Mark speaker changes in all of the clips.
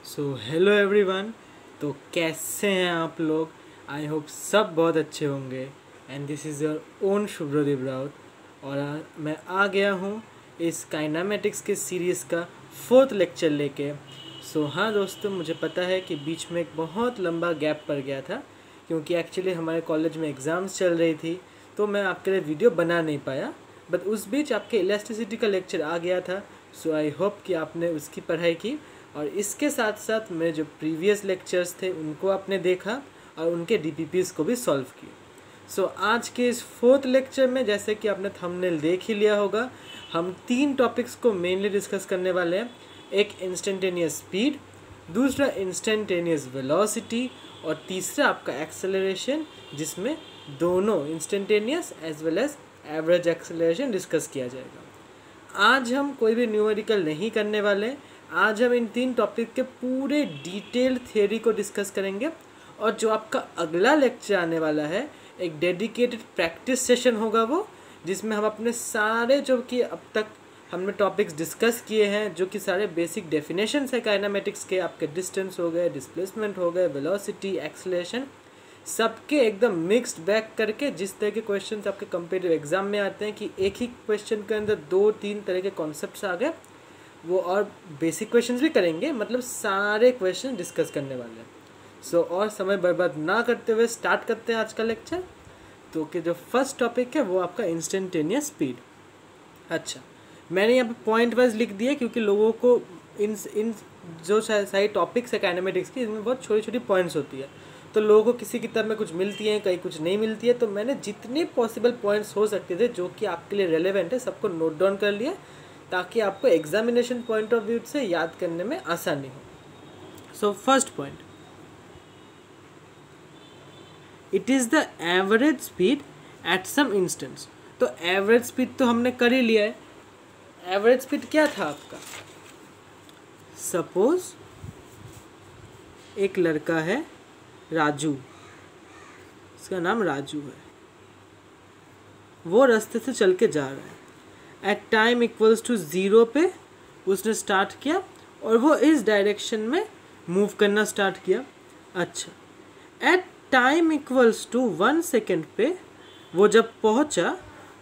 Speaker 1: Hello everyone. तो कैसे हैं आप लोग? आई होप सब बहुत अच्छे होंगे। And this is your own Shubhradeep Raut. और मैं आ गया हूँ इस काइनामेटिक्स के सीरीज़ का 4th लेक्चर लेके। हाँ दोस्तों, मुझे पता है कि बीच में एक बहुत लंबा गैप पड़ गया था, क्योंकि एक्चुअली हमारे कॉलेज में एग्ज़ाम्स चल रही थी, तो मैं आपके लिए वीडियो बना नहीं पाया। बट उस बीच आपके इलास्टिसिटी का लेक्चर आ गया था। आई होप कि आपने उसकी पढ़ाई की, और इसके साथ साथ मेरे जो प्रीवियस लेक्चर्स थे उनको आपने देखा और उनके डीपीपीज़ को भी सॉल्व किए। आज के इस 4th लेक्चर में, जैसे कि आपने थंबनेल देख ही लिया होगा, हम 3 टॉपिक्स को मेनली डिस्कस करने वाले हैं। एक इंस्टेंटेनियस स्पीड, दूसरा इंस्टेंटेनियस वेलोसिटी, और तीसरा आपका एक्सेलरेशन, जिसमें दोनों instantaneous as well as average acceleration discuss किया जाएगा। आज हम कोई भी न्यूमेरिकल नहीं करने वाले। आज हम इन 3 टॉपिक के पूरे डिटेल्ड थियोरी को डिस्कस करेंगे। और जो आपका अगला लेक्चर आने वाला है, एक डेडिकेटेड प्रैक्टिस सेशन होगा वो, जिसमें हम अपने सारे जो कि अब तक हमने टॉपिक्स डिस्कस किए हैं, जो कि सारे बेसिक डेफिनेशंस है काइनेमेटिक्स के, आपके डिस्टेंस हो गए, डिस्प्लेसमेंट हो गए, वेलोसिटी, एक्सेलरेशन, सबके एकदम मिक्स्ड बैक करके, जिस तरह के क्वेश्चंस आपके कंपेटिटिव एग्जाम में आते हैं कि एक ही क्वेश्चन के अंदर 2-3 तरह के कॉन्सेप्ट्स आ गए, वो और बेसिक क्वेश्चंस भी करेंगे। मतलब सारे क्वेश्चन डिस्कस करने वाले हैं। और समय बर्बाद ना करते हुए स्टार्ट करते हैं आज का लेक्चर। तो कि जो फर्स्ट टॉपिक है वो आपका इंस्टेंटेनियस स्पीड। अच्छा, मैंने यहाँ पे पॉइंट वाइज लिख दिया, क्योंकि लोगों को इन जो सारी टॉपिक्स है काइनेमेटिक्स की, इसमें बहुत छोटी छोटी पॉइंट्स होती है, तो लोगों को किसी किताब में कुछ मिलती है, कहीं कुछ नहीं मिलती है। तो मैंने जितने पॉसिबल पॉइंट्स हो सकते थे जो कि आपके लिए रेलेवेंट है, सबको नोट डाउन कर लिया, ताकि आपको एग्जामिनेशन पॉइंट ऑफ व्यू से याद करने में आसानी हो। First point, it is the average speed at some instance. तो एवरेज स्पीड तो हमने कर ही लिया है। एवरेज स्पीड क्या था आपका? सपोज एक लड़का है राजू, इसका नाम राजू है, वो रास्ते से चल के जा रहा है। एट टाइम इक्वल्स टू 0 पे उसने स्टार्ट किया, और वो इस डायरेक्शन में मूव करना स्टार्ट किया। अच्छा, at time equals to 1 second पे वो जब पहुंचा,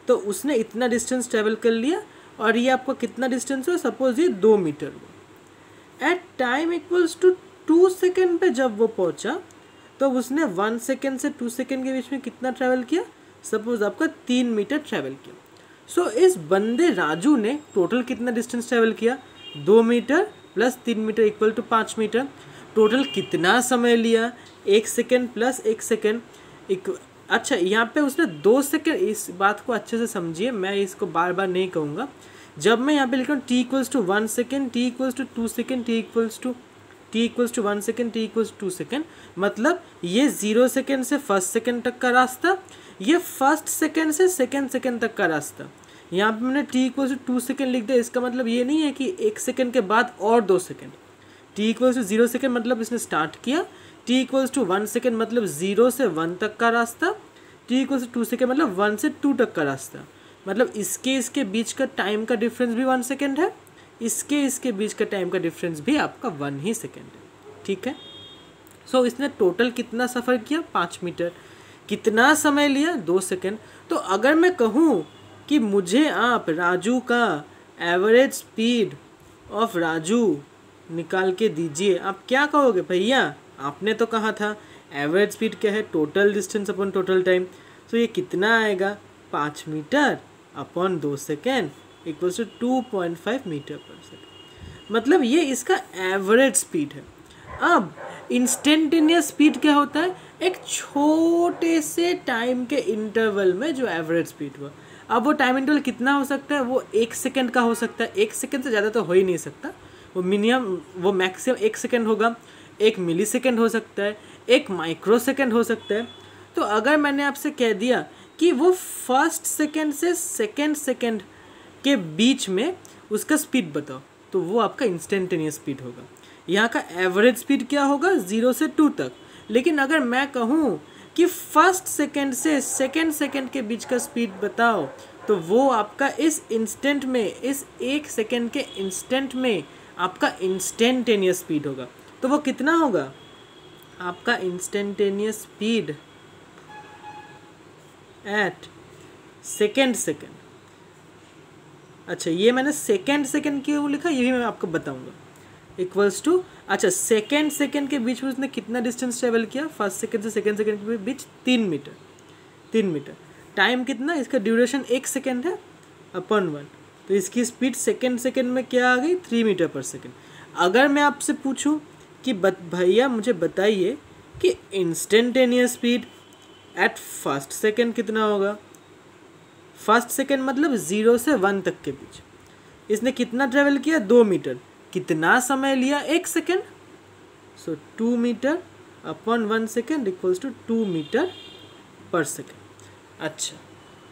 Speaker 1: तो उसने इतना डिस्टेंस ट्रेवल कर लिया, और ये आपको कितना डिस्टेंस हो? सपोज ये 2 मीटर हुआ। At time equals to 2 second पे जब वो पहुंचा, तो उसने 1 सेकेंड से 2 सेकेंड के बीच में कितना ट्रैवल किया? सपोज आपका 3 मीटर ट्रैवल किया। इस बंदे राजू ने टोटल कितना डिस्टेंस ट्रैवल किया? 2 metre plus 3 metre equal to 5 metre. Total कितना समय लिया? 1 सेकेंड प्लस 1 सेकेंड। अच्छा, यहाँ पे उसने 2 सेकेंड, इस बात को अच्छे से समझिए, मैं इसको बार बार नहीं कहूँगा। जब मैं यहाँ पे लिख रहा हूँ T equals to 1 second, T equals to 2 second, T equals to 1 second, T equals to 2 second, मतलब ये 0 सेकेंड से 1st सेकेंड तक का रास्ता, ये 1st सेकेंड से 2nd सेकेंड तक का रास्ता। यहाँ पे मैंने टी इक्वल्स टू 2 सेकेंड लिख दिया। इसका मतलब ये नहीं है कि 1 सेकेंड के बाद और 2 second. T equals to 0 second मतलब इसने स्टार्ट किया, टी इक्वल्स टू 1 सेकेंड मतलब 0 से 1 तक का रास्ता, टी इक्वल्स टू 2 सेकेंड मतलब 1 से 2 तक का रास्ता। मतलब इसके बीच का टाइम का डिफरेंस भी 1 सेकेंड है, इसके बीच का टाइम का डिफरेंस भी आपका 1 ही सेकेंड है। ठीक है। इसने टोटल कितना सफ़र किया? 5 मीटर। कितना समय लिया? 2 सेकेंड। तो अगर मैं कहूँ कि मुझे आप राजू का एवरेज स्पीड ऑफ राजू निकाल के दीजिए, आप क्या कहोगे? भैया आपने तो कहा था एवरेज स्पीड क्या है? Total distance upon total time. ये कितना आएगा? 5 metre upon 2 second equals to 2.5 metre per second. मतलब ये इसका एवरेज स्पीड है। अब इंस्टेंटेनियस स्पीड क्या होता है? एक छोटे से टाइम के इंटरवल में जो एवरेज स्पीड हुआ। अब वो टाइम इंटरवल कितना हो सकता है? वो 1 सेकेंड का हो सकता है। 1 सेकेंड से ज़्यादा तो हो ही नहीं सकता। वो मैक्सिमम 1 सेकेंड होगा। 1 मिली सेकेंड हो सकता है, 1 माइक्रो सेकेंड हो सकता है। तो अगर मैंने आपसे कह दिया कि वो 1st सेकेंड से 2nd सेकेंड के बीच में उसका स्पीड बताओ, तो वो आपका इंस्टेंटेनियस स्पीड होगा। यहाँ का एवरेज स्पीड क्या होगा? 0 से 2 तक। लेकिन अगर मैं कहूँ कि 1st सेकेंड से 2nd सेकेंड के बीच का स्पीड बताओ, तो वो आपका इस इंस्टेंट में, इस 1 सेकेंड के इंस्टेंट में आपका इंस्टेंटेनियस स्पीड होगा। तो वो कितना होगा आपका इंस्टेंटेनियस स्पीड एट सेकेंड। अच्छा, ये मैंने सेकेंड क्यों लिखा ये भी मैं आपको बताऊंगा। इक्वल्स टू, अच्छा सेकेंड के बीच में उसने कितना डिस्टेंस ट्रेवल किया, फर्स्ट सेकेंड से सेकेंड सेकेंड के बीच 3 मीटर। टाइम कितना, इसका ड्यूरेशन 1 सेकेंड है अपॉन 1, तो इसकी स्पीड सेकेंड में क्या आ गई 3 मीटर पर सेकेंड। अगर मैं आपसे पूछूं कि भैया मुझे बताइए कि instantaneous speed at first second कितना होगा। फर्स्ट सेकेंड मतलब 0 से 1 तक के बीच इसने कितना ट्रेवल किया 2 मीटर। कितना समय लिया 1 second, so 2 metre upon 1 second equals to 2 metre per second. अच्छा,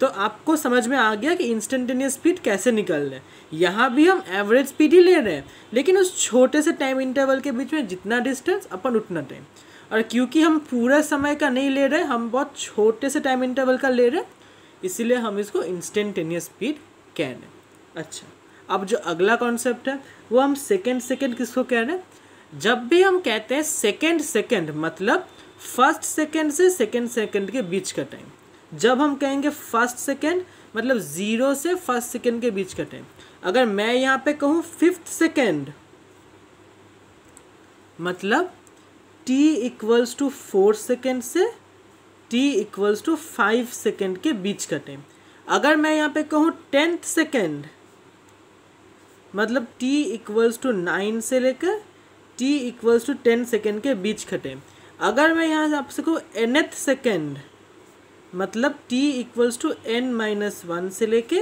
Speaker 1: तो आपको समझ में आ गया कि इंस्टेंटेनियस स्पीड कैसे निकाल रहे हैं। यहाँ भी हम एवरेज स्पीड ही ले रहे हैं, लेकिन उस छोटे से टाइम इंटरवल के बीच में जितना डिस्टेंस अपन उतना टाइम। और क्योंकि हम पूरा समय का नहीं ले रहे, हम बहुत छोटे से टाइम इंटरवल का ले रहे हैं, इसीलिए हम इसको इंस्टेंटेनियस स्पीड कह रहे हैं। अच्छा, अब जो अगला कॉन्सेप्ट है वो हम सेकेंड किसको कह रहे हैं। जब भी हम कहते हैं सेकेंड मतलब फर्स्ट सेकेंड से सेकेंड सेकेंड के बीच का टाइम। जब हम कहेंगे फर्स्ट सेकेंड मतलब 0 से फर्स्ट सेकेंड के बीच का टाइम। अगर मैं यहाँ पे कहूँ फिफ्थ सेकेंड मतलब t इक्वल्स टू 4 सेकेंड से t इक्वल्स टू 5 सेकेंड के बीच का टाइम। अगर मैं यहाँ पे कहूँ 10th सेकेंड मतलब t इक्वल्स टू 9 से लेकर t इक्वल्स टू 10 सेकेंड के बीच का टाइम। अगर मैं यहाँ से आपसे कहूँ nth सेकेंड मतलब t इक्वल्स टू n-1 से लेके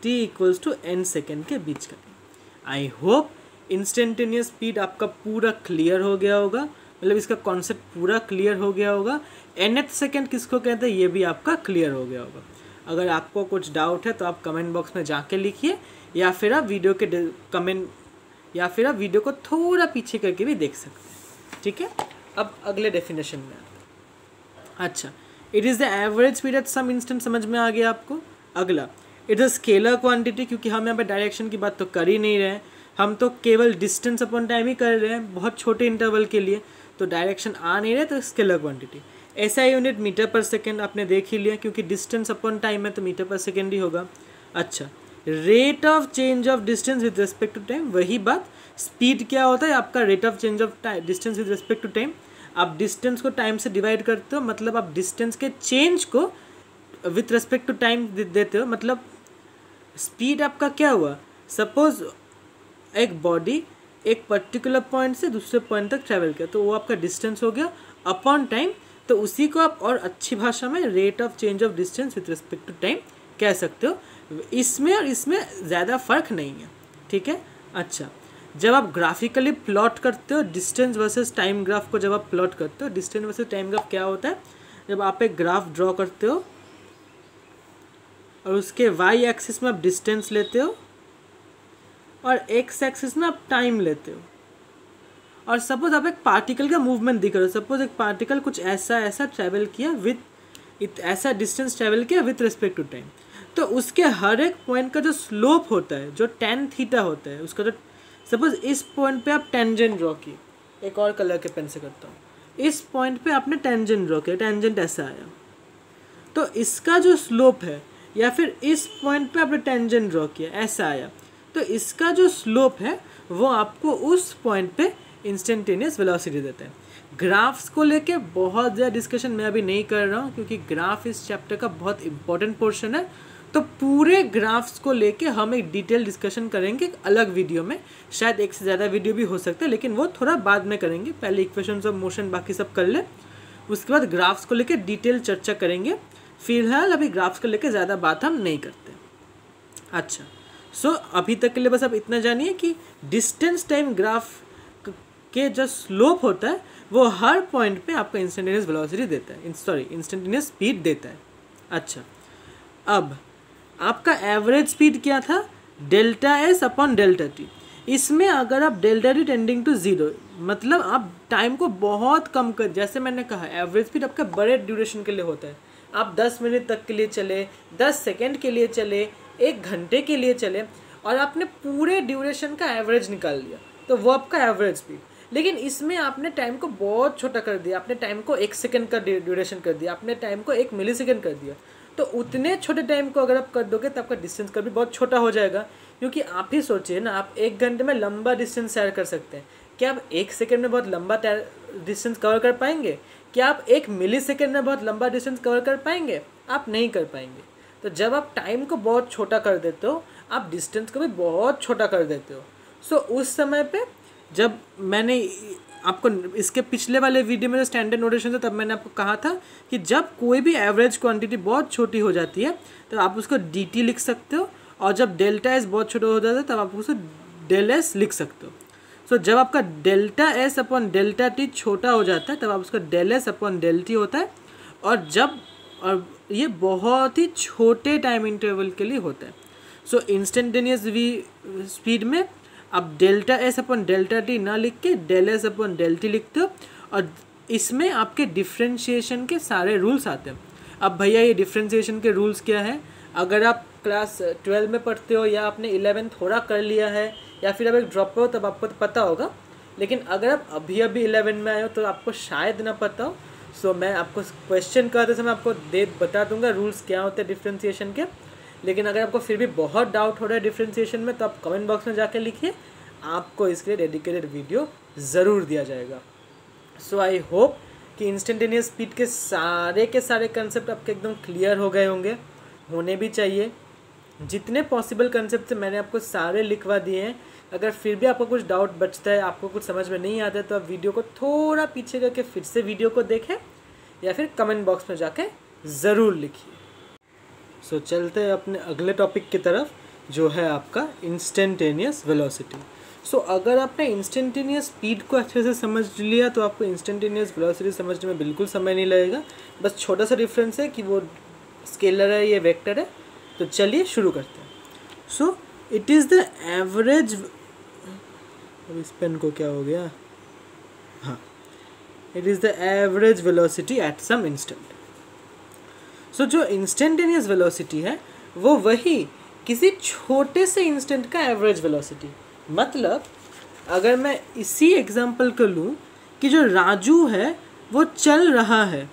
Speaker 1: t equals to n second के बीच का time. I hope instantaneous speed आपका पूरा क्लियर हो गया होगा, मतलब इसका कॉन्सेप्ट पूरा क्लियर हो गया होगा। nth सेकेंड किसको कहते हैं ये भी आपका क्लियर हो गया होगा। अगर आपको कुछ डाउट है तो आप कमेंट बॉक्स में जाके लिखिए, या फिर आप वीडियो के या फिर आप वीडियो को थोड़ा पीछे करके भी देख सकते हैं। ठीक है, अब अगले डेफिनेशन में आते हैं। अच्छा, it is the average speed at some instant, समझ में आ गया आपको। अगला, इट इज़ स्केलर क्वांटिटी, क्योंकि हम यहाँ पे डायरेक्शन की बात तो कर ही नहीं रहे हैं, हम तो केवल डिस्टेंस अपॉन टाइम ही कर रहे हैं बहुत छोटे इंटरवल के लिए, तो डायरेक्शन आ नहीं रहे, तो स्केलर क्वांटिटी। ऐसा यूनिट मीटर पर सेकेंड आपने देख ही लिया, क्योंकि डिस्टेंस अपॉन टाइम है तो मीटर पर सेकेंड ही होगा। अच्छा, rate of change of distance with respect to time, वही बात, स्पीड क्या होता है आपका rate of change of distance with respect to time. आप डिस्टेंस को टाइम से डिवाइड करते हो, मतलब आप डिस्टेंस के चेंज को विथ रिस्पेक्ट टू टाइम देते हो, मतलब स्पीड आपका क्या हुआ। सपोज एक बॉडी एक पर्टिकुलर पॉइंट से दूसरे पॉइंट तक ट्रैवल किया, तो वो आपका डिस्टेंस हो गया अपॉन टाइम, तो उसी को आप और अच्छी भाषा में rate of change of distance with respect to time कह सकते हो। इसमें और इसमें ज़्यादा फर्क नहीं है। ठीक है। अच्छा, जब आप ग्राफिकली प्लॉट करते हो डिस्टेंस वर्सेस टाइम ग्राफ को, जब आप प्लॉट करते हो डिस्टेंस वर्सेस टाइम ग्राफ क्या होता है, जब आप एक ग्राफ ड्रॉ करते हो और उसके वाई एक्सिस में आप डिस्टेंस लेते हो और एक्स एक्सिस में आप टाइम लेते हो, और सपोज आप एक पार्टिकल का मूवमेंट दिख रहे हो। सपोज एक पार्टिकल कुछ ऐसा ट्रैवल किया विथ ऐसा डिस्टेंस ट्रैवल किया विथ रिस्पेक्ट टू टाइम, तो उसके हर एक पॉइंट का जो स्लोप होता है, जो tan थीटा होता है उसका, जो सपोज इस पॉइंट पे आप टेंजेंट ड्रॉ की, एक और कलर के पेन से करता हूँ, इस पॉइंट पे आपने टेंजेंट ड्रॉ किया, टेंजेंट ऐसा आया, तो इसका जो स्लोप है, या फिर इस पॉइंट पे आपने टेंजेंट ड्रॉ किया ऐसा आया, तो इसका जो स्लोप है वो आपको उस पॉइंट पे इंस्टेंटेनियस वेलोसिटी देता है। ग्राफ्स को लेके बहुत ज़्यादा डिस्कशन मैं अभी नहीं कर रहा हूँ, क्योंकि ग्राफ इस चैप्टर का बहुत इंपॉर्टेंट पोर्शन है, तो पूरे ग्राफ्स को लेके हम एक डिटेल डिस्कशन करेंगे एक अलग वीडियो में, शायद एक से ज़्यादा वीडियो भी हो सकता है, लेकिन वो थोड़ा बाद में करेंगे। पहले इक्वेशंस ऑफ मोशन बाकी सब कर ले, उसके बाद ग्राफ्स को लेके डिटेल चर्चा करेंगे। फिलहाल अभी ग्राफ्स को लेके ज़्यादा बात हम नहीं करते। अच्छा, सो अभी तक के लिए बस आप इतना जानिए कि डिस्टेंस टाइम ग्राफ के जो स्लोप होता है वो हर पॉइंट पे आपका इंस्टेंटेनियस वेलोसिटी देता है, इंस्टेंटेनियस स्पीड देता है। अच्छा, अब आपका एवरेज स्पीड क्या था, delta S upon delta T. इसमें अगर आप डेल्टा टी टेंडिंग टू 0, मतलब आप टाइम को बहुत कम कर, जैसे मैंने कहा एवरेज स्पीड आपका बड़े ड्यूरेशन के लिए होता है, आप 10 मिनट तक के लिए चले, 10 सेकेंड के लिए चले, 1 घंटे के लिए चले, और आपने पूरे ड्यूरेशन का एवरेज निकाल लिया, तो वो आपका एवरेज स्पीड। लेकिन इसमें आपने टाइम को बहुत छोटा कर दिया, आपने टाइम को 1 सेकंड का ड्यूरेशन कर दिया, आपने टाइम को 1 मिलीसेकंड कर दिया। तो उतने छोटे टाइम को अगर आप कर दोगे तो आपका डिस्टेंस का भी बहुत छोटा हो जाएगा। क्योंकि आप ही सोचिए ना, आप 1 घंटे में लंबा डिस्टेंस शेयर कर सकते हैं, क्या आप 1 सेकंड में बहुत लंबा डिस्टेंस कवर कर पाएंगे? क्या आप 1 मिलीसेकंड में बहुत लंबा डिस्टेंस कवर कर पाएंगे? आप नहीं कर पाएंगे। तो जब आप टाइम को बहुत छोटा कर देते हो, आप डिस्टेंस को भी बहुत छोटा कर देते हो। सो उस समय पे जब मैंने आपको इसके पिछले वाले वीडियो में जो स्टैंडर्ड नोटेशन था, तब मैंने आपको कहा था कि जब कोई भी एवरेज क्वांटिटी बहुत छोटी हो जाती है तो आप उसको dt लिख सकते हो, और जब डेल्टा एस बहुत छोटा हो जाता है तब आप उसको डेल एस लिख सकते हो। सो जब आपका delta S upon delta T छोटा हो जाता है तब आप उसका del S upon del T होता है, और ये बहुत ही छोटे टाइम इंटरवल के लिए होता है। सो इंस्टेंटेनियस स्पीड में आप delta S upon delta T ना लिख के del S upon del T लिखते हो, और इसमें आपके डिफ्रेंशिएशन के सारे रूल्स आते हैं। अब भैया ये डिफ्रेंशिएशन के रूल्स क्या है? अगर आप क्लास 12 में पढ़ते हो या आपने 11 थोड़ा कर लिया है या फिर आप एक ड्रॉप पे हो तब आपको तो पता होगा, लेकिन अगर आप अभी 11 में आए हो तो आपको शायद ना पता हो। सो मैं आपको क्वेश्चन करते समय आपको बता दूंगा रूल्स क्या होते हैं डिफ्रेंशिएशन के। लेकिन अगर आपको फिर भी बहुत डाउट हो रहा है डिफ्रेंशिएशन में तो आप कमेंट बॉक्स में जाके लिखिए, आपको इसके लिए डेडिकेटेड वीडियो ज़रूर दिया जाएगा। सो आई होप कि इंस्टेंटेनियस स्पीड के सारे कंसेप्ट आपके एकदम क्लियर हो गए होंगे, होने भी चाहिए। जितने पॉसिबल कंसेप्ट मैंने आपको सारे लिखवा दिए हैं। अगर फिर भी आपको कुछ डाउट बचता है, आपको कुछ समझ में नहीं आता है, तो आप वीडियो को थोड़ा पीछे करके फिर से वीडियो को देखें या फिर कमेंट बॉक्स में जाके ज़रूर लिखिए। सो चलते हैं अपने अगले टॉपिक की तरफ, जो है आपका इंस्टेंटेनियस वेलोसिटी। सो अगर आपने इंस्टेंटेनियस स्पीड को अच्छे से समझ लिया तो आपको इंस्टेंटेनियस वेलोसिटी समझने में बिल्कुल समय नहीं लगेगा। बस छोटा सा डिफरेंस है कि वो स्केलर है, ये वेक्टर है। तो चलिए शुरू करते हैं। So it is the average, अब इस पेन को क्या हो गया, हाँ, it is the average velocity at some instant. So जो इंस्टेंटेनियस वेलोसिटी है वो वही किसी छोटे से इंस्टेंट का एवरेज वेलोसिटी। मतलब अगर मैं इसी एग्जांपल को लूँ कि जो राजू है वो चल रहा है,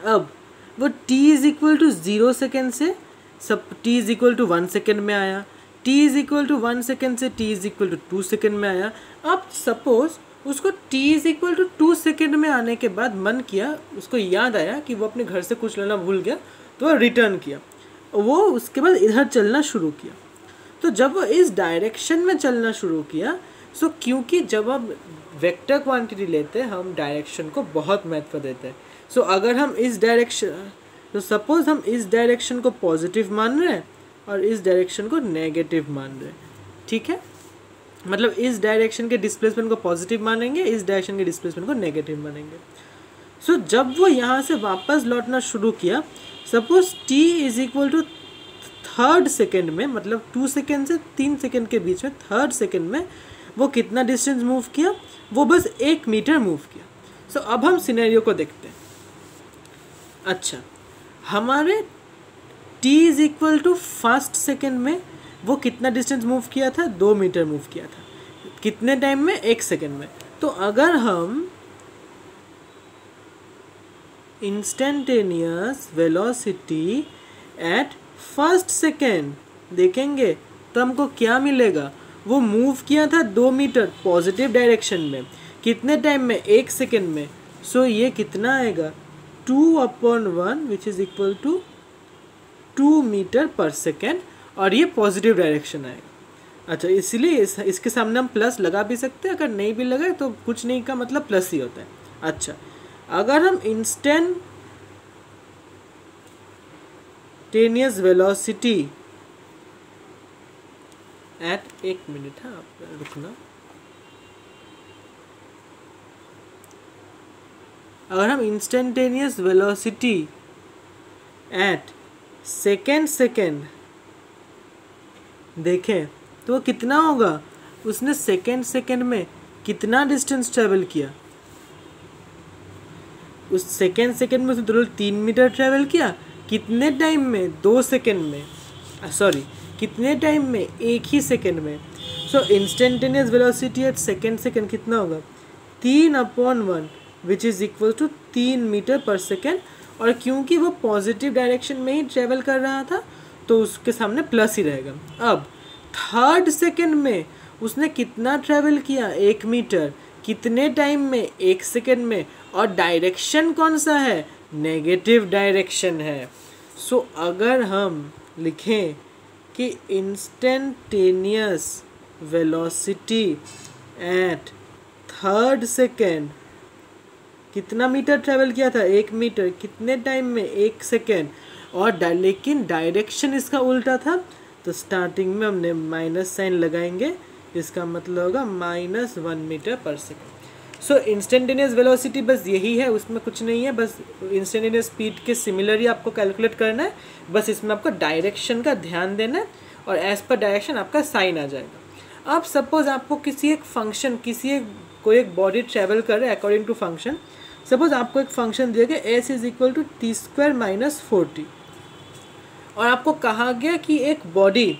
Speaker 1: अब वो t is equal to 0 second से सब t is equal to 1 second में आया, t is equal to 1 second से t is equal to 2 second में आया। अब सपोज उसको t is equal to 2 second में आने के बाद मन किया, उसको याद आया कि वो अपने घर से कुछ लेना भूल गया, तो वो रिटर्न किया, वो उसके बाद इधर चलना शुरू किया। तो जब वो इस डायरेक्शन में चलना शुरू किया, सो क्योंकि जब हम वेक्टर क्वांटिटी लेते हैं हम डायरेक्शन को बहुत महत्व देते हैं। सो अगर हम इस डायरेक्शन, तो सपोज हम इस डायरेक्शन को पॉजिटिव मान रहे हैं और इस डायरेक्शन को नेगेटिव मान रहे हैं, ठीक है, मतलब इस डायरेक्शन के डिस्प्लेसमेंट को पॉजिटिव मानेंगे, इस डायरेक्शन के डिस्प्लेसमेंट को नेगेटिव मानेंगे। सो जब वो यहाँ से वापस लौटना शुरू किया, suppose t is equal to 3rd second में, मतलब 2 सेकेंड से 3 सेकेंड के बीच में 3rd सेकेंड में वो कितना डिस्टेंस मूव किया, वो बस 1 मीटर मूव किया। सो अब हम सिनेरियो को देखते हैं। अच्छा, हमारे t is equal to 1st second में वो कितना डिस्टेंस मूव किया था, 2 मीटर मूव किया था। कितने टाइम में? 1 सेकेंड में। तो अगर हम instantaneous velocity eight 1st second देखेंगे तो हमको क्या मिलेगा, वो मूव किया था 2 मीटर पॉजिटिव डायरेक्शन में, कितने टाइम में? 1 सेकेंड में। सो ये कितना आएगा, 2/1 which is equal to 2 metre per second, और ये पॉजिटिव डायरेक्शन आएगा। अच्छा, इसलिए इसके सामने हम प्लस लगा भी सकते हैं, अगर नहीं भी लगाए तो कुछ नहीं का मतलब प्लस ही होता है। अच्छा, अगर हम इंस्टेंटेनियस वेलोसिटी एट, 1 मिनट है, आप रुकना, अगर हम इंस्टेंटेनियस वेलोसिटी एट सेकेंड देखें तो कितना होगा, उसने सेकेंड में कितना डिस्टेंस ट्रेवल किया, उस सेकेंड में उसने टोटल 3 मीटर ट्रेवल किया। कितने टाइम में? 2 सेकेंड में, सॉरी, कितने टाइम में? 1 ही सेकेंड में। So instantaneous velocity at second कितना होगा 3/1 which is equal to 3 metre per second. और क्योंकि वो पॉजिटिव डायरेक्शन में ही ट्रेवल कर रहा था तो उसके सामने प्लस ही रहेगा। अब थर्ड सेकेंड में उसने कितना ट्रेवल किया 1 मीटर, कितने टाइम में 1 सेकेंड में, और डायरेक्शन कौन सा है नेगेटिव डायरेक्शन है। सो अगर हम लिखें कि instantaneous velocity eight third second कितना मीटर ट्रेवल किया था 1 मीटर, कितने टाइम में 1 सेकेंड, और लेकिन डायरेक्शन इसका उल्टा था, तो स्टार्टिंग में हमने माइनस साइन लगाएंगे, इसका मतलब होगा -1 मीटर पर सेकेंड। सो इंस्टेंटेनियस वेलोसिटी बस यही है, उसमें कुछ नहीं है, बस इंस्टेंटेनियस स्पीड के सिमिलर ही आपको कैलकुलेट करना है, बस इसमें आपको डायरेक्शन का ध्यान देना है और एज पर डायरेक्शन आपका साइन आ जाएगा। अब सपोज आपको किसी एक फंक्शन कोई एक बॉडी ट्रेवल कर रहा है अकॉर्डिंग टू फंक्शन, सपोज आपको एक फंक्शन दिया गया s is equal to t² - 40 और आपको कहा गया कि एक बॉडी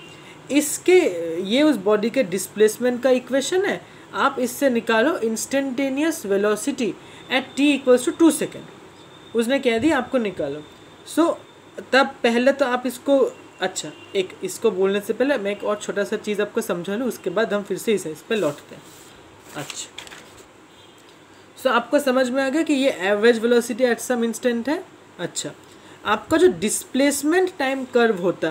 Speaker 1: ये उस बॉडी के डिस्प्लेसमेंट का इक्वेशन है, आप इससे निकालो instantaneous velocity eight t = 2 second, उसने कह दिया आपको निकालो। सो तब पहले तो आप इसको इसको बोलने से पहले मैं एक और छोटा सा चीज़ आपको समझा लूँ, उसके बाद हम फिर से इस पर लौटते हैं। सो आपको समझ में आ गया कि ये average velocity at some instant है। आपका जो डिस्प्लेसमेंट टाइम कर्व होता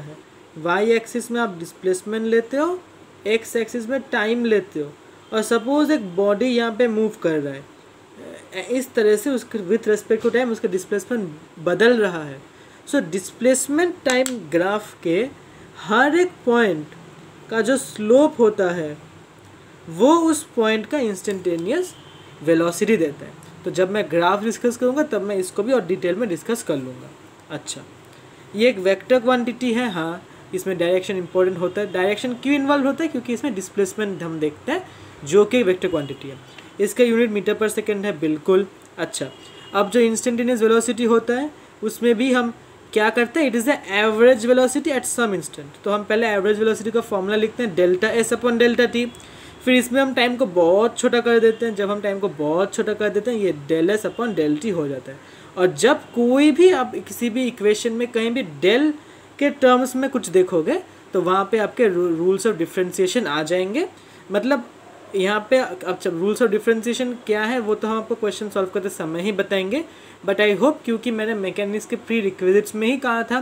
Speaker 1: है, वाई एक्सिस में आप डिस्प्लेसमेंट लेते हो, एक्स एक्सिस में टाइम लेते हो, और सपोज एक बॉडी यहाँ पे मूव कर रहा है, इस तरह से उसके विथ रेस्पेक्ट टू टाइम उसका डिस्प्लेसमेंट बदल रहा है। सो डिस्प्लेसमेंट टाइम ग्राफ के हर एक पॉइंट का जो स्लोप होता है वो उस पॉइंट का इंस्टेंटेनियस वेलोसिटी देता है। तो जब मैं ग्राफ डिस्कस करूँगा तब मैं इसको भी और डिटेल में डिस्कस कर लूँगा। ये एक वेक्टर क्वांटिटी है, हाँ इसमें डायरेक्शन इंपॉर्टेंट होता है। डायरेक्शन क्यों इन्वॉल्व होता है? क्योंकि इसमें डिस्प्लेसमेंट हम देखते हैं जो कि वेक्टर क्वांटिटी है। इसका यूनिट मीटर पर सेकेंड है, बिल्कुल। अब जो इंस्टेंटेनियस वेलोसिटी होता है उसमें भी हम क्या करते हैं, it is the average velocity at some instant. तो हम पहले एवरेज वेलोसिटी का फॉर्मूला लिखते हैं ΔS/ΔT, फिर इसमें हम टाइम को बहुत छोटा कर देते हैं। जब हम टाइम को बहुत छोटा कर देते हैं ये ΔS/ΔT हो जाता है। और जब कोई भी आप किसी भी इक्वेशन में कहीं भी डेल के टर्म्स में कुछ देखोगे तो वहाँ पे आपके रूल्स ऑफ डिफ्रेंशिएशन आ जाएंगे। मतलब यहाँ पे अब रूल्स ऑफ डिफ्रेंशिएशन क्या है वो तो हम आपको क्वेश्चन सॉल्व करते समय ही बताएंगे, बट आई होप, क्योंकि मैंने मैकेनिक्स के प्री रिक्विजिट्स में ही कहा था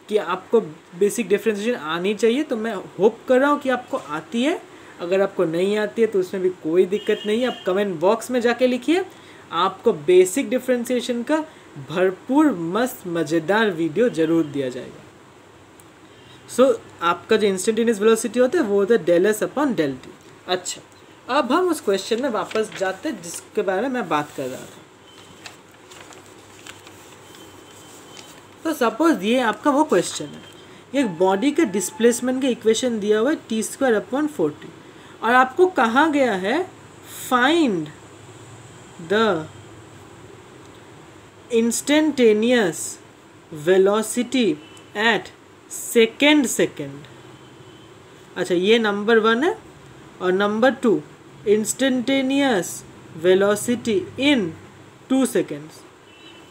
Speaker 1: कि आपको बेसिक डिफ्रेंशिएशन आनी चाहिए, तो मैं होप कर रहा हूँ कि आपको आती है। अगर आपको नहीं आती है तो उसमें भी कोई दिक्कत नहीं है, आप कमेंट बॉक्स में जाके लिखिए। आपको बेसिक डिफ्रेंशिएशन का भरपूर मस्त मज़ेदार वीडियो ज़रूर दिया जाएगा। आपका जो इंस्टेंटेनियस वेलोसिटी होता है वो होता है ΔS/ΔT। अब हम उस क्वेश्चन में वापस जाते हैं जिसके बारे में मैं बात कर रहा था। तो सपोज ये आपका वो क्वेश्चन है, एक बॉडी के डिस्प्लेसमेंट का इक्वेशन दिया हुआ है t²/40 और आपको कहा गया है find the instantaneous velocity at second. ये नंबर 1 है। और number 2 instantaneous velocity in 2 seconds.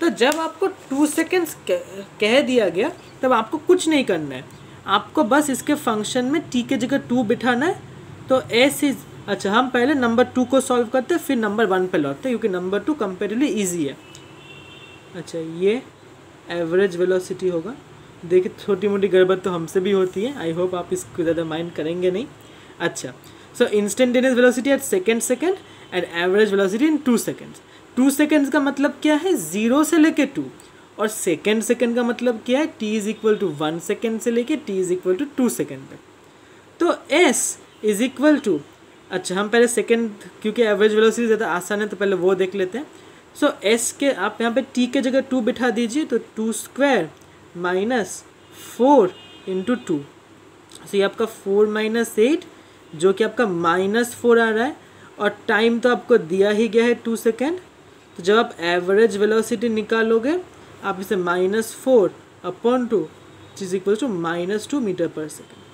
Speaker 1: तो जब आपको 2 सेकेंड्स कह दिया गया तब आपको कुछ नहीं करना है, आपको बस इसके फंक्शन में t के जगह 2 बिठाना है। तो s इज हम पहले नंबर 2 को सॉल्व करते हैं फिर नंबर 1 पे लौटते हैं, क्योंकि नंबर 2 कंपेरेटिवली ईजी है। ये एवरेज वेलोसिटी होगा। देखिए छोटी मोटी गड़बड़ तो हमसे भी होती है, आई होप आप इसको ज़्यादा माइंड करेंगे नहीं। So instantaneous velocity at second and average velocity in 2 seconds. 2 seconds का मतलब क्या है, 0 से लेके 2, और सेकेंड का मतलब क्या है, t = 1 सेकेंड से लेके t = 2 सेकेंड तक। तो s = हम पहले सेकेंड, क्योंकि एवरेज वेलोसिटी ज़्यादा आसान है तो पहले वो देख लेते हैं। सो s के आप यहाँ पे t के जगह 2 बिठा दीजिए, तो 2² - 4 × 2। सो ये आपका 4 - 8 जो कि आपका -4 आ रहा है, और टाइम तो आपको दिया ही गया है 2 सेकेंड। तो जब आप एवरेज वेलोसिटी निकालोगे आप इसे -4/2 which is equal to -2 metre per second.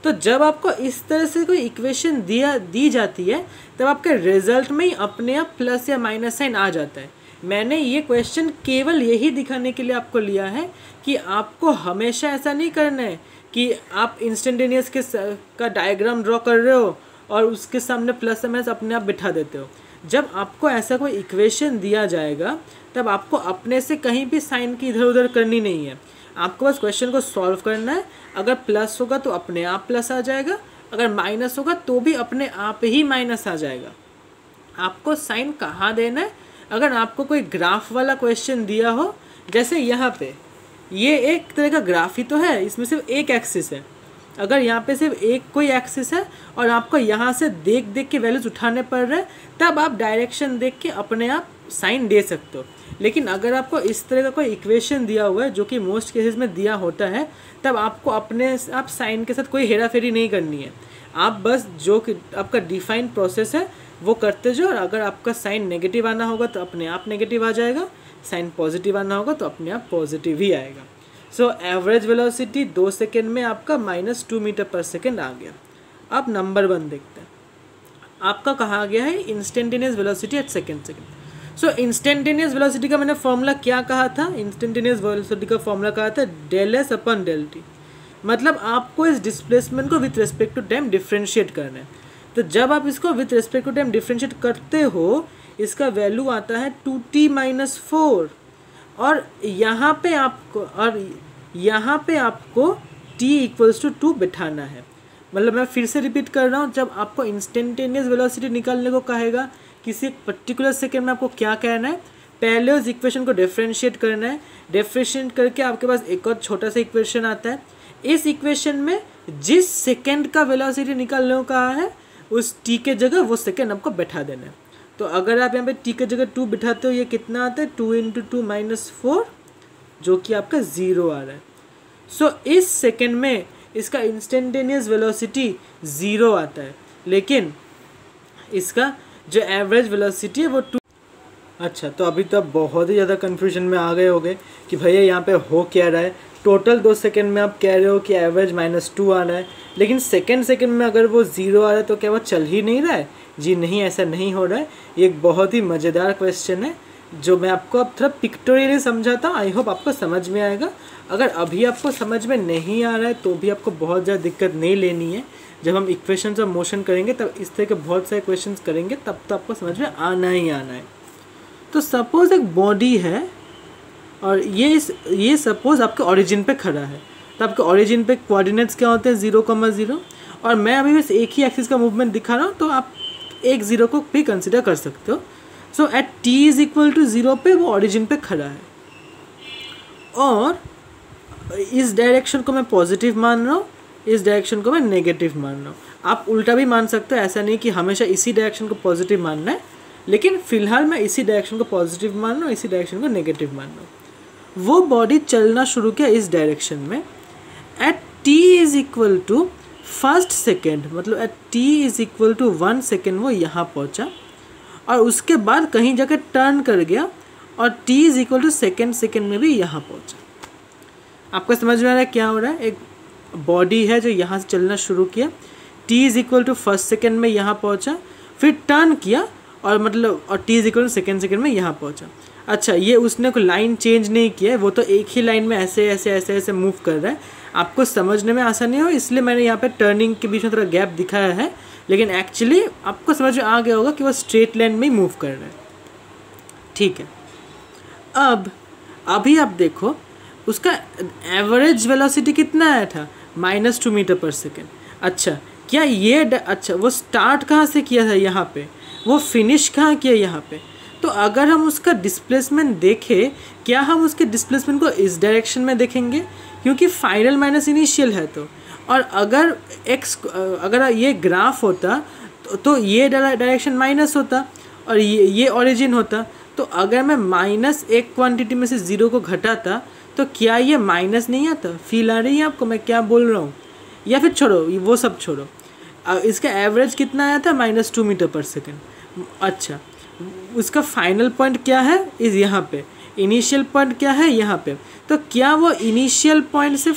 Speaker 1: तो जब आपको इस तरह से कोई इक्वेशन दी जाती है तब आपके रिजल्ट में ही अपने आप प्लस या माइनस साइन आ जाता है। मैंने ये क्वेश्चन केवल यही दिखाने के लिए आपको लिया है कि आपको हमेशा ऐसा नहीं करना है कि आप इंस्टेंटेनियस का डायग्राम ड्रॉ कर रहे हो और उसके सामने प्लस या माइनस अपने आप बिठा देते हो। जब आपको ऐसा कोई इक्वेशन दिया जाएगा तब आपको अपने से कहीं भी साइन की इधर उधर करनी नहीं है, आपको बस क्वेश्चन को सॉल्व करना है। अगर प्लस होगा तो अपने आप प्लस आ जाएगा, अगर माइनस होगा तो भी अपने आप ही माइनस आ जाएगा। आपको साइन कहाँ देना है, अगर आपको कोई ग्राफ वाला क्वेश्चन दिया हो, जैसे यहाँ पे ये एक तरह का ग्राफ ही तो है, इसमें सिर्फ एक एक्सिस है। अगर यहाँ पे सिर्फ एक कोई एक्सिस है और आपको यहाँ से देख देख के वैल्यूज उठाने पड़ रहे हैं, तब आप डायरेक्शन देख के अपने आप साइन दे सकते हो। लेकिन अगर आपको इस तरह का कोई इक्वेशन दिया हुआ है, जो कि मोस्ट केसेस में दिया होता है, तब आपको अपने आप साइन के साथ कोई हेरा फेरी नहीं करनी है। आप बस जो कि आपका डिफाइन प्रोसेस है वो करते जाओ, और अगर आपका साइन नेगेटिव आना होगा तो अपने आप नेगेटिव आ जाएगा, साइन पॉजिटिव आना होगा तो अपने आप पॉजिटिव ही आएगा। सो एवरेज वेलोसिटी 2 सेकेंड में आपका -2 मीटर पर सेकेंड आ गया। अब नंबर 1 देखते हैं, आपका कहा गया है instantaneous velocity at second. So instantaneous velocity का मैंने फॉर्मूला क्या कहा था, इंस्टेंटेनियस वेलोसिटी का फॉर्मूला कहा था ∂S/∂t। मतलब आपको इस डिस्प्लेसमेंट को with respect to time differentiate करना है। तो जब आप इसको with respect to time differentiate करते हो, इसका वैल्यू आता है 2t-4, और यहाँ पे आपको t = 2 बिठाना है। मतलब मैं फिर से रिपीट कर रहा हूँ, जब आपको इंस्टेंटेनियस वेलोसिटी निकालने को कहेगा किसी पर्टिकुलर सेकेंड में, आपको क्या कहना है, पहले उस इक्वेशन को डिफरेंशिएट करना है। डिफरेंशिएट करके आपके पास एक और छोटा सा इक्वेशन आता है। इस इक्वेशन में जिस सेकेंड का वेलोसिटी निकालने को कहा है, उस t के जगह वो सेकेंड आपको बैठा देना है। तो अगर आप यहाँ पे t के जगह 2 बिठाते हो, ये कितना आता है, 2 × 2 - 4, जो कि आपका 0 आ रहा है। सो इस सेकेंड में इसका इंस्टेंटेनियस वेलोसिटी 0 आता है, लेकिन इसका जो एवरेज वेलोसिटी है वो 2। अच्छा, तो अभी तो आप बहुत ही ज़्यादा कन्फ्यूजन में आ गए होंगे कि भैया यहाँ पे हो क्या रहा है। टोटल 2 सेकेंड में आप कह रहे हो कि एवरेज -2 आ रहा है, लेकिन सेकेंड में अगर वो 0 आ रहा है तो क्या वो चल ही नहीं रहा है? जी नहीं, ऐसा नहीं हो रहा है। ये एक बहुत ही मज़ेदार क्वेश्चन है जो मैं आपको अब थोड़ा पिक्टोरियली समझाता हूँ। आई होप आपको समझ में आएगा। अगर अभी आपको समझ में नहीं आ रहा है तो भी आपको बहुत ज़्यादा दिक्कत नहीं लेनी है। जब हम इक्वेशंस ऑफ मोशन करेंगे तब इस तरह के बहुत सारे क्वेश्चंस करेंगे, तब तो आपको समझ में आना ही आना है। तो सपोज़ एक बॉडी है और ये सपोज़ आपके ओरिजिन पे खड़ा है। तो आपके ओरिजिन पे कोऑर्डिनेट्स क्या होते हैं, 0,0, और मैं अभी बस एक ही एक्सिस का मूवमेंट दिखा रहा हूँ, तो आप एक 0 को भी कंसिडर कर सकते हो। सो एट t = 0 पे वो ओरिजिन पे खड़ा है, और इस डायरेक्शन को मैं पॉजिटिव मान रहा हूँ, इस डायरेक्शन को मैं नेगेटिव मान रहा हूँ। आप उल्टा भी मान सकते हो, ऐसा नहीं कि हमेशा इसी डायरेक्शन को पॉजिटिव मानना है, लेकिन फिलहाल मैं इसी डायरेक्शन को पॉजिटिव मान रहा हूँ, इसी डायरेक्शन को नेगेटिव मान रहा हूँ। वो बॉडी चलना शुरू किया इस डायरेक्शन में। एट t = 1 सेकेंड, मतलब एट t = 1 सेकेंड वो यहाँ पहुँचा, और उसके बाद कहीं जाकर टर्न कर गया और t = सेकेंड में भी यहाँ पहुँचा। आपको समझ में आ रहा है क्या हो रहा है? एक बॉडी है जो यहाँ से चलना शुरू किया, t = 1 सेकेंड में यहाँ पहुँचा, फिर टर्न किया और t = सेकेंड में यहाँ पहुँचा। अच्छा, ये उसने कोई लाइन चेंज नहीं किया है, वो तो एक ही लाइन में ऐसे मूव कर रहा है। आपको समझने में आसानी हो इसलिए मैंने यहाँ पे टर्निंग के बीच में थोड़ा गैप दिखाया है, लेकिन एक्चुअली आपको समझ में आ गया होगा कि वो स्ट्रेट लाइन में ही मूव कर रहा है। ठीक है, अभी आप देखो उसका एवरेज वेलोसिटी कितना आया था, -2 मीटर पर सेकेंड। अच्छा, क्या ये वो स्टार्ट कहाँ से किया था यहाँ पे, वो फिनिश कहाँ किया यहाँ पे? तो अगर हम उसका डिस्प्लेसमेंट देखें, क्या हम उसके डिस्प्लेसमेंट को इस डायरेक्शन में देखेंगे, क्योंकि फाइनल माइनस इनिशियल है। तो और अगर ये ग्राफ होता तो ये डायरेक्शन माइनस होता और ये ओरिजिन होता। तो अगर मैं माइनस एक क्वांटिटी में से 0 को घटाता तो क्या ये माइनस नहीं आता? फील आ रही है आपको मैं क्या बोल रहा हूँ? या फिर छोड़ो, वो सब छोड़ो, इसका एवरेज कितना आया था, -2 मीटर पर सेकेंड। अच्छा, उसका फाइनल पॉइंट क्या है, इस यहाँ पे इनिशियल पॉइंट क्या है यहाँ पे, तो क्या वो इनिशियल पॉइंट से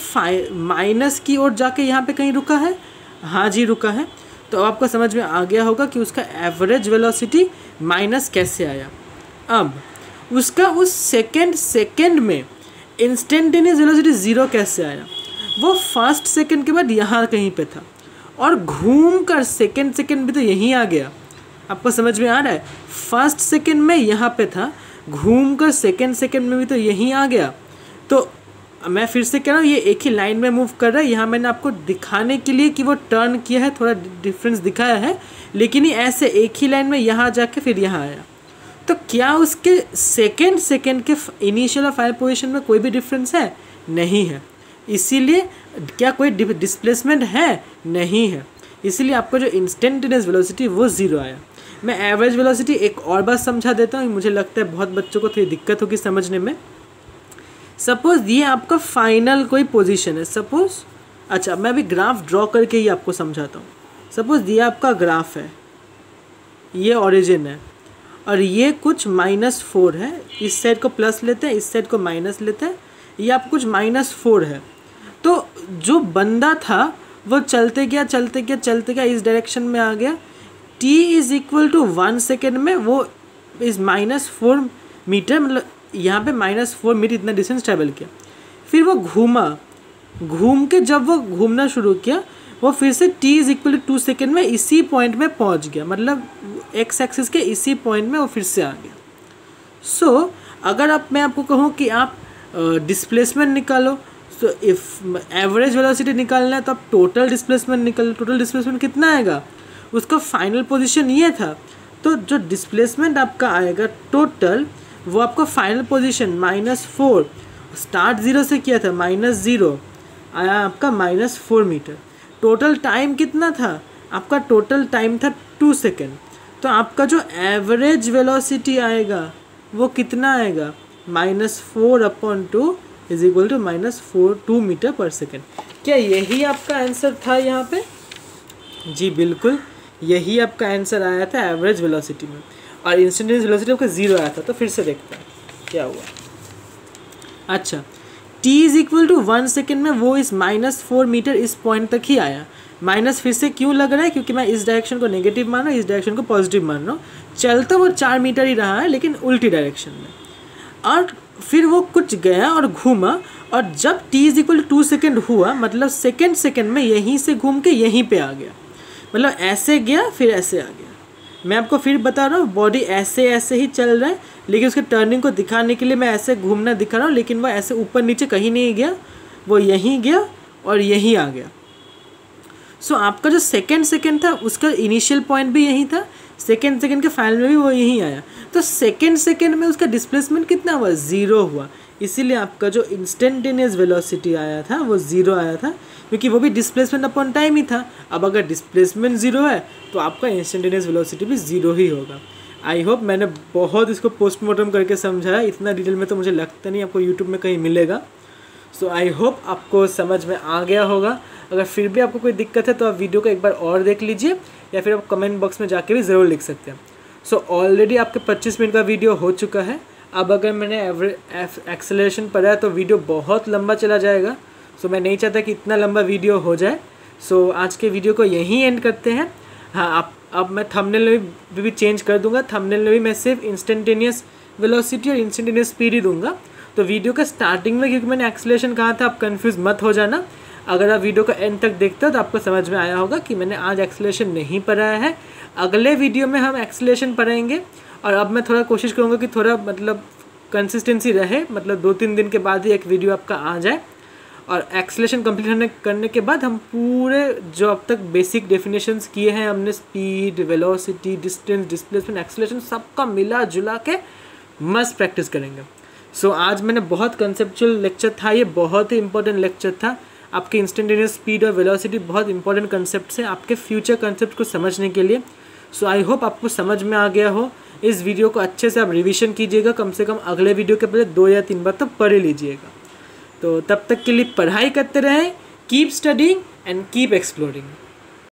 Speaker 1: माइनस की ओर जाके यहाँ पे कहीं रुका है? हाँ जी रुका है। तो आपको समझ में आ गया होगा कि उसका एवरेज वेलोसिटी माइनस कैसे आया। अब उसका उस सेकेंड में इंस्टेंटेनियस वेलोसिटी ज़ीरो कैसे आया? वो फर्स्ट सेकेंड के बाद यहाँ कहीं पे था और घूम कर सेकेंड भी तो यहीं आ गया। आपको समझ में आ रहा है? फर्स्ट सेकेंड में यहाँ पे था, घूम कर सेकेंड में भी तो यहीं आ गया। तो मैं फिर से कह रहा हूँ, ये एक ही लाइन में मूव कर रहा है। यहाँ मैंने आपको दिखाने के लिए कि वो टर्न किया है, थोड़ा डिफरेंस दिखाया है, लेकिन ये ऐसे एक ही लाइन में यहाँ जाके फिर यहाँ आया। तो क्या उसके सेकेंड के इनिशियल और फाइनल पोजीशन में कोई भी डिफरेंस है? नहीं है। इसीलिए क्या कोई डिस्प्लेसमेंट है? नहीं है। इसीलिए आपको जो इंस्टेंटेनियस वेलोसिटी वो ज़ीरो आया। मैं एवरेज वेलोसिटी एक और बार समझा देता हूँ, मुझे लगता है बहुत बच्चों को थोड़ी दिक्कत होगी समझने में। सपोज ये आपका फाइनल कोई पोजीशन है, सपोज, अच्छा मैं अभी ग्राफ ड्रॉ करके ही आपको समझाता हूँ। सपोज ये आपका ग्राफ है, ये ओरिजिन है और ये कुछ -4 है, इस साइड को प्लस लेते हैं, इस साइड को माइनस लेते हैं, ये आप कुछ -4 है। तो जो बंदा था वो चलते गया इस डायरेक्शन में आ गया। t = 1 सेकेंड में वो इस -4 मीटर, मतलब यहाँ पे -4 मीटर इतना डिस्टेंस ट्रैवल किया। फिर वो घूम के जब वो घूमना शुरू किया, वो फिर से t = 2 सेकेंड में इसी पॉइंट में पहुँच गया, मतलब एक्स एक्सिस के इसी पॉइंट में वो फिर से आ गया। सो अगर मैं आपको कहूँ कि आप डिस्प्लेसमेंट निकालो, तो इफ़ एवरेज वेलोसिटी निकालना है तो आप टोटल डिस्प्लेसमेंट निकालो। टोटल डिस्प्लेसमेंट कितना आएगा? उसका फाइनल पोजीशन ये था, तो जो डिस्प्लेसमेंट आपका आएगा टोटल, वो आपका फाइनल पोजीशन -4, स्टार्ट 0 से किया था, -0 आया आपका -4 मीटर। टोटल टाइम कितना था? आपका टोटल टाइम था 2 सेकेंड। तो आपका जो एवरेज वेलोसिटी आएगा वो कितना आएगा? -4/2 = -2 मीटर पर सेकेंड। क्या यही आपका आंसर था यहाँ पे? जी बिल्कुल, यही आपका आंसर आया था एवरेज वेलोसिटी में, और इंस्टेंटेनियस वेलोसिटी आपका 0 आया था। तो फिर से देखते हैं क्या हुआ। अच्छा, t = 1 सेकेंड में वो इस -4 मीटर इस पॉइंट तक ही आया। माइनस फिर से क्यों लग रहा है? क्योंकि मैं इस डायरेक्शन को नेगेटिव मान रहा हूँ, इस डायरेक्शन को पॉजिटिव मान रहा हूँ। चल तो वो 4 मीटर ही रहा है, लेकिन उल्टी डायरेक्शन में। और फिर वो कुछ गया और घूमा, और जब t = 2 सेकेंड हुआ, मतलब सेकेंड में यहीं से घूम के यहीं पे आ गया, मतलब ऐसे गया फिर ऐसे आ गया। मैं आपको फिर बता रहा हूँ, बॉडी ऐसे ही चल रहा है, लेकिन उसके टर्निंग को दिखाने के लिए मैं ऐसे घूमना दिखा रहा हूँ, लेकिन वो ऐसे ऊपर नीचे कहीं नहीं गया, वो यहीं गया और यहीं आ गया। सो आपका जो सेकेंड था उसका इनिशियल पॉइंट भी यहीं था, सेकेंड के फाइनल में भी वो यहीं आया। तो सेकेंड में उसका डिस्प्लेसमेंट कितना हुआ? 0 हुआ। इसीलिए आपका जो इंस्टेंटेनियस वेलोसिटी आया था वो 0 आया था, क्योंकि वो भी डिस्प्लेसमेंट अपॉन टाइम ही था। अब अगर डिस्प्लेसमेंट 0 है तो आपका इंस्टेंटेनियस वेलोसिटी भी 0 ही होगा। आई होप मैंने बहुत इसको पोस्टमार्टम करके समझाया, इतना डिटेल में तो मुझे लगता नहीं आपको यूट्यूब में कहीं मिलेगा। सो आई होप आपको समझ में आ गया होगा। अगर फिर भी आपको कोई दिक्कत है तो आप वीडियो को एक बार और देख लीजिए, या फिर आप कमेंट बॉक्स में जाके भी ज़रूर लिख सकते हैं। सो ऑलरेडी आपके 25 मिनट का वीडियो हो चुका है। अब अगर मैंने एक्सेलरेशन पढ़ा तो वीडियो बहुत लंबा चला जाएगा। सो मैं नहीं चाहता कि इतना लंबा वीडियो हो जाए। सो आज के वीडियो को यहीं एंड करते हैं। हाँ, अब मैं थंबनेल में भी चेंज कर दूंगा। थंबनेल में भी मैं सिर्फ इंस्टेंटेनियस वेलोसिटी और इंस्टेंटेनियस स्पीड ही दूंगा। तो वीडियो का स्टार्टिंग में क्योंकि मैंने एक्सेलरेशन कहा था, आप कंफ्यूज मत हो जाना। अगर आप वीडियो का एंड तक देखते हो तो आपको समझ में आया होगा कि मैंने आज एक्सेलरेशन नहीं पढ़ाया है। अगले वीडियो में हम एक्सेलरेशन पढ़ाएंगे, और अब मैं थोड़ा कोशिश करूँगा कि थोड़ा मतलब कंसिस्टेंसी रहे, मतलब 2-3 दिन के बाद ही एक वीडियो आपका आ जाए। और एक्सेलरेशन कंप्लीट करने के बाद हम पूरे जो अब तक बेसिक डेफिनेशंस किए हैं हमने, speed, velocity, distance, displacement, acceleration, सबका मिला जुला के मस्त प्रैक्टिस करेंगे। सो आज मैंने बहुत कंसेप्चुअल लेक्चर था, ये बहुत ही इंपॉर्टेंट लेक्चर था। आपके इंस्टेंटेनियस स्पीड और वेलोसिटी बहुत इंपॉर्टेंट कंसेप्ट हैं आपके फ्यूचर कंसेप्ट को समझने के लिए। सो आई होप आपको समझ में आ गया हो। इस वीडियो को अच्छे से आप रिवीजन कीजिएगा, कम से कम अगले वीडियो के पहले 2 या 3 बार तो पढ़ ही लीजिएगा। तो तब तक के लिए पढ़ाई करते रहें, keep studying and keep exploring.